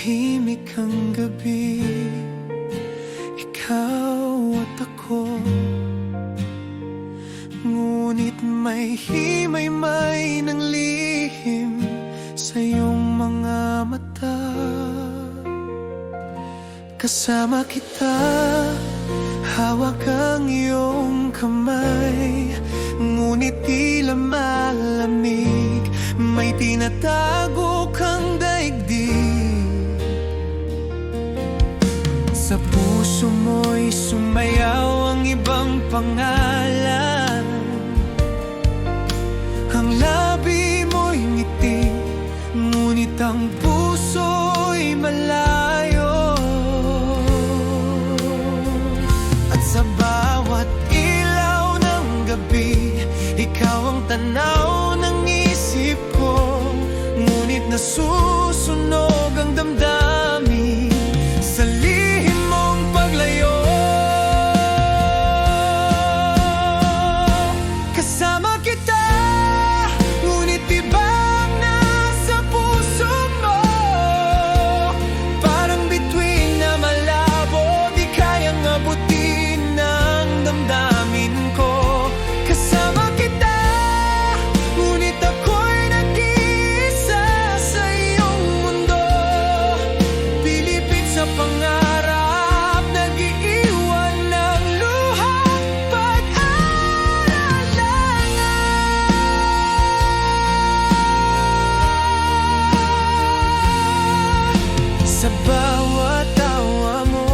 Tahimik ang gabi, ikaw at ako. Ngunit may himay-may ng lihim sa iyong mga mata. Kasama kita, hawak ang iyong kamay, ngunit tila malamig, may tinatago kang daigdig. Sa puso mo'y sumayaw ang ibang pangalan, ang labi mo'y ngiti, ngunit ang puso'y malayo. At sa bawat ilaw ng gabi, ikaw ang tanaw ng isip ko, ngunit nasusunog ang damdamin sa lihim mong paglayo. Kasama kita, ngunit iba ang nasa puso mo. Parang bituin na malabo, di kayang abutin ng damdamin ko. Kasama kita, ngunit ako'y nag-iisa sa iyong mundo. Pilipit sa pangarap, nag-iiwan ng luha, sa bawat tawa mo,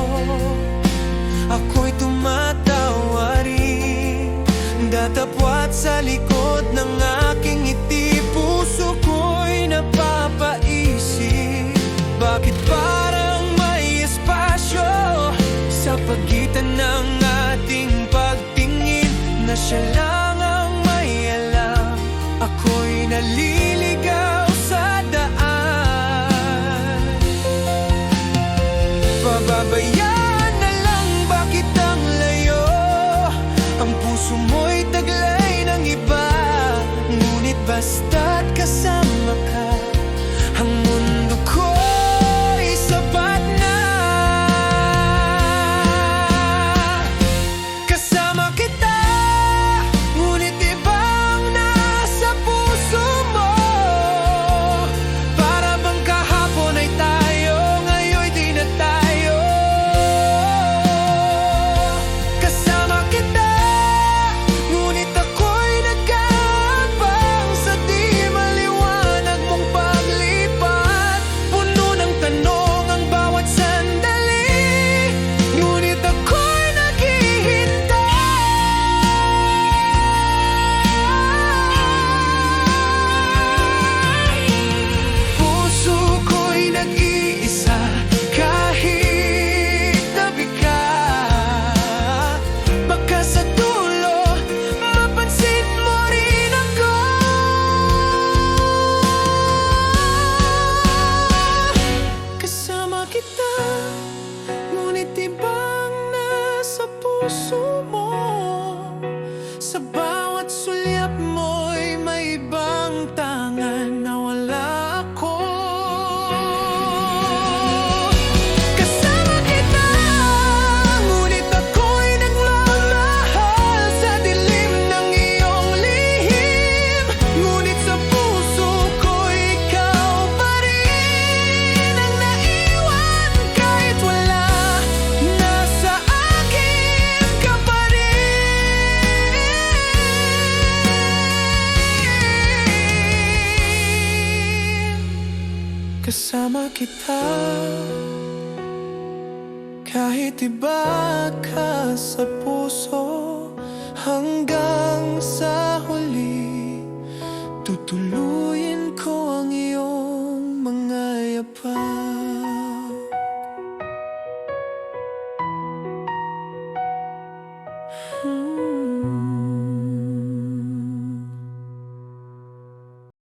ako'y tumatawa rin. Datapwat sa likod ng aking ngiti, puso ko'y napapaisip, bakit parang may espasyo sa pagitan ng ating pagtingin, na siya lang ang may alam, ako'y naliligaw sa daan. Pababayaan na lang ba kitang layo? Ang puso mo'y taglay ng iba, ngunit basta't kasama ka, ang mundo ko'y sapat na. Kasama kita, ngunit iba ang nasa puso mo. Para bang kahapon ay tayo, ngayon'y di na tayo. Kasama kita, ngunit ako'y nag-aabang sa di maliwanag mong paglipat. Puno ng tanong ang bawat sandali, ngunit ako'y naghihintay. Puso ko'y nag-iisa kahit tabi ka. Baka sa dulo mapansin mo rin ako. Kasama kita, ngunit ibang nasa puso mo. Sa bawat sulyap mo'y may ibang tangan na wala ako. Kasama kita, ngunit ako'y nagmamahal sa dilim ng iyong lihim, ngunit sa puso ko'y ikaw pa rin ang naiwan. Kahit wala, nasa akin ka pa rin. Kasama kita, kahit iba ka sa puso, hanggang sa huli tutuloy